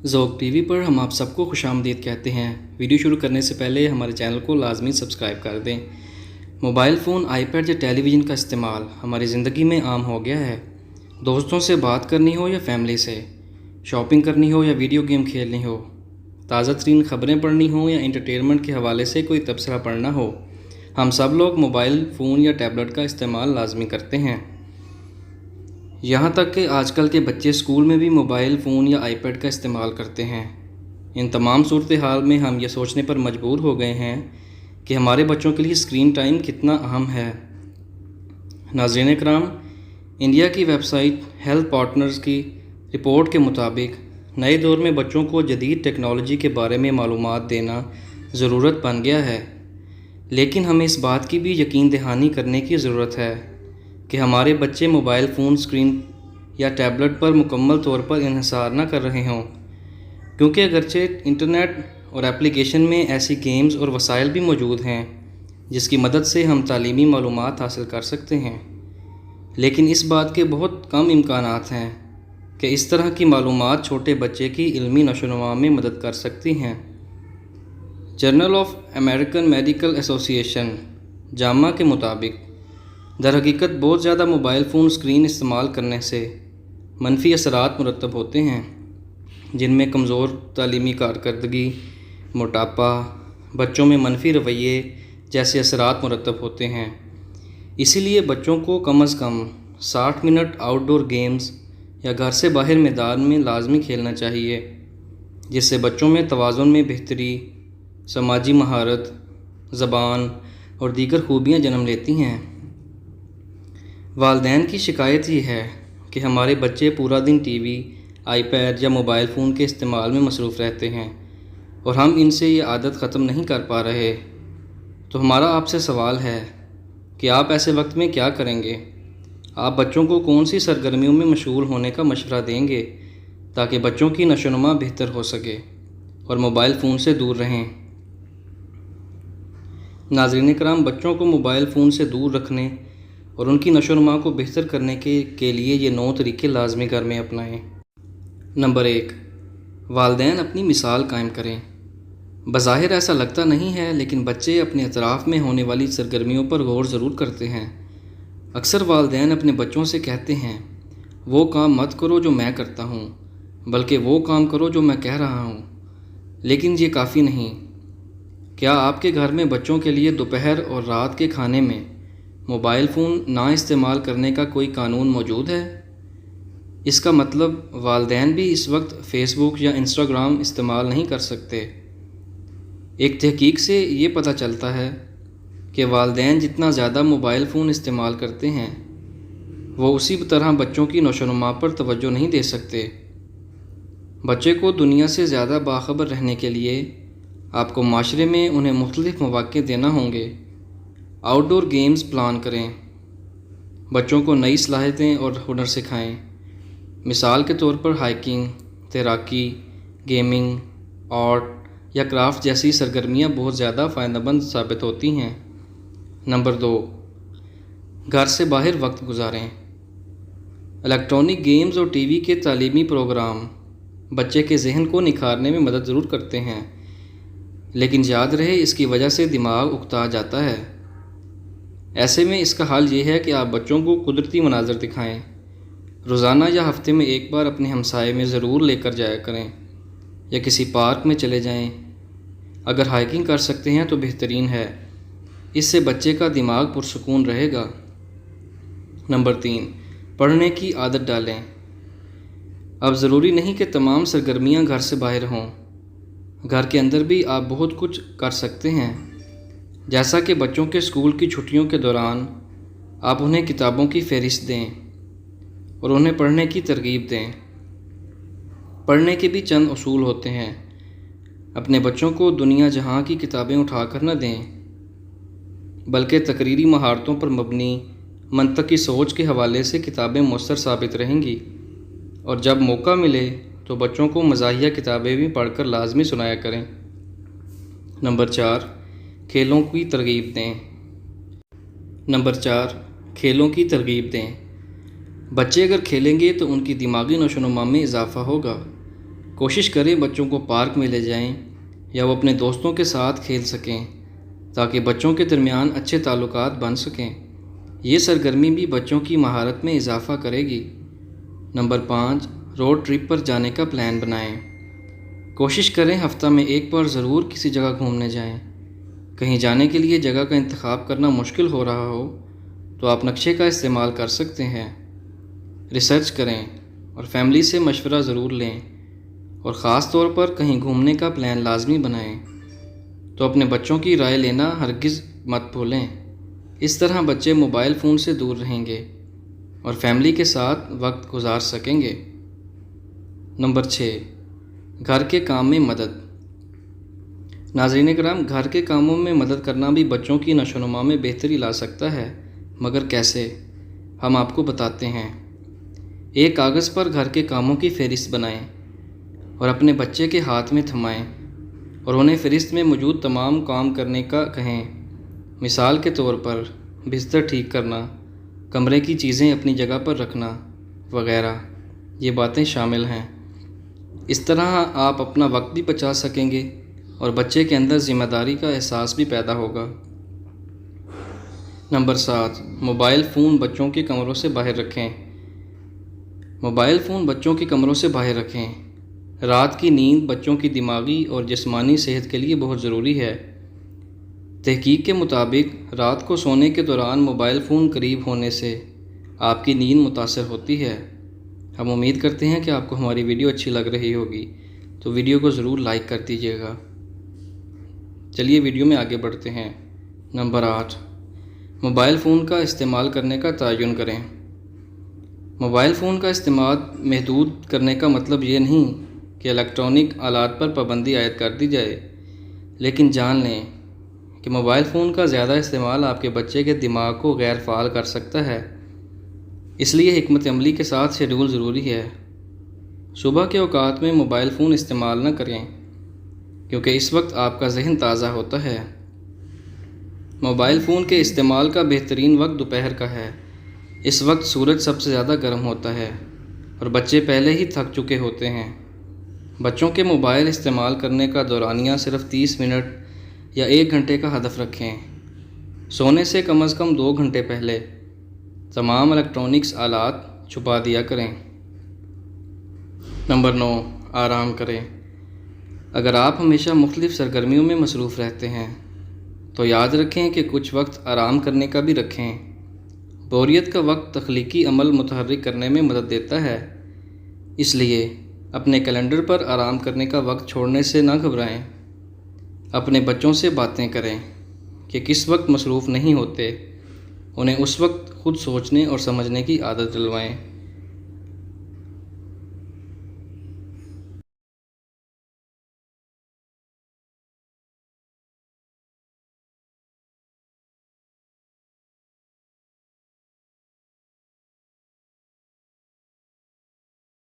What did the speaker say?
ذوق T V پر ہم آپ سب کو خوش آمدید کہتے ہیں۔ ویڈیو شروع کرنے سے پہلے ہمارے چینل کو لازمی سبسکرائب کر دیں۔ موبائل فون، آئی پیڈ یا ٹیلی ویژن کا استعمال ہماری زندگی میں عام ہو گیا ہے۔ دوستوں سے بات کرنی ہو یا فیملی سے، شاپنگ کرنی ہو یا ویڈیو گیم کھیلنی ہو، تازہ ترین خبریں پڑھنی ہوں یا انٹرٹینمنٹ کے حوالے سے کوئی تبصرہ پڑھنا ہو، ہم سب لوگ موبائل فون یا ٹیبلٹ کا استعمال لازمی کرتے ہیں۔ یہاں تک کہ آج کل کے بچے اسکول میں بھی موبائل فون یا آئی پیڈ کا استعمال کرتے ہیں۔ ان تمام صورتحال میں ہم یہ سوچنے پر مجبور ہو گئے ہیں کہ ہمارے بچوں کے لیے اسکرین ٹائم کتنا اہم ہے۔ ناظرین کرام، انڈیا کی ویب سائٹ ہیلتھ پارٹنرز کی رپورٹ کے مطابق نئے دور میں بچوں کو جدید ٹیکنالوجی کے بارے میں معلومات دینا ضرورت بن گیا ہے، لیکن ہمیں اس بات کی بھی یقین دہانی کرنے کی ضرورت ہے کہ ہمارے بچے موبائل فون، اسکرین یا ٹیبلٹ پر مکمل طور پر انحصار نہ کر رہے ہوں، کیونکہ اگرچہ انٹرنیٹ اور ایپلیکیشن میں ایسی گیمز اور وسائل بھی موجود ہیں جس کی مدد سے ہم تعلیمی معلومات حاصل کر سکتے ہیں، لیکن اس بات کے بہت کم امکانات ہیں کہ اس طرح کی معلومات چھوٹے بچے کی علمی نشو و نما میں مدد کر سکتی ہیں۔ جرنل آف امریکن میڈیکل ایسوسی ایشن جامع کے مطابق در حقیقت بہت زیادہ موبائل فون اسکرین استعمال کرنے سے منفی اثرات مرتب ہوتے ہیں، جن میں کمزور تعلیمی کارکردگی، موٹاپا، بچوں میں منفی رویے جیسے اثرات مرتب ہوتے ہیں۔ اسی لیے بچوں کو کم از کم 60 منٹ آؤٹ ڈور گیمز یا گھر سے باہر میدان میں لازمی کھیلنا چاہیے، جس سے بچوں میں توازن میں بہتری، سماجی مہارت، زبان اور دیگر خوبیاں جنم لیتی ہیں۔ والدین کی شکایت یہ ہے کہ ہمارے بچے پورا دن ٹی وی، آئی پیڈ یا موبائل فون کے استعمال میں مصروف رہتے ہیں اور ہم ان سے یہ عادت ختم نہیں کر پا رہے۔ تو ہمارا آپ سے سوال ہے کہ آپ ایسے وقت میں کیا کریں گے؟ آپ بچوں کو کون سی سرگرمیوں میں مشغول ہونے کا مشورہ دیں گے تاکہ بچوں کی نشو و نما بہتر ہو سکے اور موبائل فون سے دور رہیں؟ ناظرین کرام، بچوں کو موبائل فون سے دور رکھنے اور ان کی نشو و نما کو بہتر کرنے کے لیے یہ 9 طریقے لازمی گھر میں اپنائیں۔ نمبر 1، والدین اپنی مثال قائم کریں۔ بظاہر ایسا لگتا نہیں ہے، لیکن بچے اپنے اطراف میں ہونے والی سرگرمیوں پر غور ضرور کرتے ہیں۔ اکثر والدین اپنے بچوں سے کہتے ہیں، وہ کام مت کرو جو میں کرتا ہوں، بلکہ وہ کام کرو جو میں کہہ رہا ہوں۔ لیکن یہ کافی نہیں۔ کیا آپ کے گھر میں بچوں کے لیے دوپہر اور رات کے کھانے میں موبائل فون نہ استعمال کرنے کا کوئی قانون موجود ہے؟ اس کا مطلب والدین بھی اس وقت فیس بک یا انسٹاگرام استعمال نہیں کر سکتے۔ ایک تحقیق سے یہ پتہ چلتا ہے کہ والدین جتنا زیادہ موبائل فون استعمال کرتے ہیں، وہ اسی طرح بچوں کی نشو و نما پر توجہ نہیں دے سکتے۔ بچے کو دنیا سے زیادہ باخبر رہنے کے لیے آپ کو معاشرے میں انہیں مختلف مواقع دینا ہوں گے۔ آؤٹ ڈور گیمز پلان کریں۔ بچوں کو نئی صلاحیتیں اور ہنر سکھائیں۔ مثال کے طور پر ہائکنگ، تیراکی، گیمنگ، آرٹ یا کرافٹ جیسی سرگرمیاں بہت زیادہ فائدہ مند ثابت ہوتی ہیں۔ نمبر 2، گھر سے باہر وقت گزاریں۔ الیکٹرانک گیمز اور ٹی وی کے تعلیمی پروگرام بچے کے ذہن کو نکھارنے میں مدد ضرور کرتے ہیں، لیکن یاد رہے اس کی وجہ سے دماغ اکتا جاتا ہے۔ ایسے میں اس کا حل یہ ہے کہ آپ بچوں کو قدرتی مناظر دکھائیں۔ روزانہ یا ہفتے میں ایک بار اپنے ہمسائے میں ضرور لے کر جایا کریں یا کسی پارک میں چلے جائیں۔ اگر ہائکنگ کر سکتے ہیں تو بہترین ہے، اس سے بچے کا دماغ پرسکون رہے گا۔ نمبر 3، پڑھنے کی عادت ڈالیں۔ اب ضروری نہیں کہ تمام سرگرمیاں گھر سے باہر ہوں، گھر کے اندر بھی آپ بہت کچھ کر سکتے ہیں۔ جیسا کہ بچوں کے اسکول کی چھٹیوں کے دوران آپ انہیں کتابوں کی فہرست دیں اور انہیں پڑھنے کی ترغیب دیں۔ پڑھنے کے بھی چند اصول ہوتے ہیں۔ اپنے بچوں کو دنیا جہاں کی کتابیں اٹھا کر نہ دیں، بلکہ تقریری مہارتوں پر مبنی منطقی سوچ کے حوالے سے کتابیں مؤثر ثابت رہیں گی، اور جب موقع ملے تو بچوں کو مزاحیہ کتابیں بھی پڑھ کر لازمی سنایا کریں۔ نمبر 4، کھیلوں کی ترغیب دیں۔ نمبر 4، کھیلوں کی ترغیب دیں۔ بچے اگر کھیلیں گے تو ان کی دماغی نشو و نما میں اضافہ ہوگا۔ کوشش کریں بچوں کو پارک میں لے جائیں یا وہ اپنے دوستوں کے ساتھ کھیل سکیں تاکہ بچوں کے درمیان اچھے تعلقات بن سکیں۔ یہ سرگرمی بھی بچوں کی مہارت میں اضافہ کرے گی۔ نمبر 5، روڈ ٹرپ پر جانے کا پلان بنائیں۔ کوشش کریں ہفتہ میں ایک بار ضرور کسی جگہ گھومنے جائیں۔ کہیں جانے کے لیے جگہ کا انتخاب کرنا مشکل ہو رہا ہو تو آپ نقشے کا استعمال کر سکتے ہیں۔ ریسرچ کریں اور فیملی سے مشورہ ضرور لیں، اور خاص طور پر کہیں گھومنے کا پلان لازمی بنائیں تو اپنے بچوں کی رائے لینا ہرگز مت بھولیں۔ اس طرح بچے موبائل فون سے دور رہیں گے اور فیملی کے ساتھ وقت گزار سکیں گے۔ نمبر 6، گھر کے کام میں مدد۔ ناظرین کرام، گھر کے کاموں میں مدد کرنا بھی بچوں کی نشو و نما میں بہتری لا سکتا ہے، مگر کیسے؟ ہم آپ کو بتاتے ہیں۔ ایک کاغذ پر گھر کے کاموں کی فہرست بنائیں اور اپنے بچے کے ہاتھ میں تھمائیں اور انہیں فہرست میں موجود تمام کام کرنے کا کہیں۔ مثال کے طور پر بستر ٹھیک کرنا، کمرے کی چیزیں اپنی جگہ پر رکھنا وغیرہ، یہ باتیں شامل ہیں۔ اس طرح آپ اپنا وقت بھی بچا سکیں گے اور بچے کے اندر ذمہ داری کا احساس بھی پیدا ہوگا۔ نمبر 7، موبائل فون بچوں کے کمروں سے باہر رکھیں۔ موبائل فون بچوں کے کمروں سے باہر رکھیں۔ رات کی نیند بچوں کی دماغی اور جسمانی صحت کے لیے بہت ضروری ہے۔ تحقیق کے مطابق رات کو سونے کے دوران موبائل فون قریب ہونے سے آپ کی نیند متاثر ہوتی ہے۔ ہم امید کرتے ہیں کہ آپ کو ہماری ویڈیو اچھی لگ رہی ہوگی، تو ویڈیو کو ضرور لائک کر دیجیے گا۔ چلیے ویڈیو میں آگے بڑھتے ہیں۔ نمبر 8، موبائل فون کا استعمال کرنے کا تعین کریں۔ موبائل فون کا استعمال محدود کرنے کا مطلب یہ نہیں کہ الیکٹرانک آلات پر پابندی عائد کر دی جائے، لیکن جان لیں کہ موبائل فون کا زیادہ استعمال آپ کے بچے کے دماغ کو غیر فعال کر سکتا ہے۔ اس لیے حکمت عملی کے ساتھ شیڈول ضروری ہے۔ صبح کے اوقات میں موبائل فون استعمال نہ کریں کیونکہ اس وقت آپ کا ذہن تازہ ہوتا ہے۔ موبائل فون کے استعمال کا بہترین وقت دوپہر کا ہے۔ اس وقت سورج سب سے زیادہ گرم ہوتا ہے اور بچے پہلے ہی تھک چکے ہوتے ہیں۔ بچوں کے موبائل استعمال کرنے کا دورانیہ صرف 30 منٹ یا 1 گھنٹے کا ہدف رکھیں۔ سونے سے کم از کم 2 گھنٹے پہلے تمام الیکٹرانکس آلات چھپا دیا کریں۔ نمبر 9، آرام کریں۔ اگر آپ ہمیشہ مختلف سرگرمیوں میں مصروف رہتے ہیں تو یاد رکھیں کہ کچھ وقت آرام کرنے کا بھی رکھیں۔ بوریت کا وقت تخلیقی عمل متحرک کرنے میں مدد دیتا ہے، اس لیے اپنے کیلنڈر پر آرام کرنے کا وقت چھوڑنے سے نہ گھبرائیں۔ اپنے بچوں سے باتیں کریں کہ کس وقت مصروف نہیں ہوتے، انہیں اس وقت خود سوچنے اور سمجھنے کی عادت ڈلوائیں۔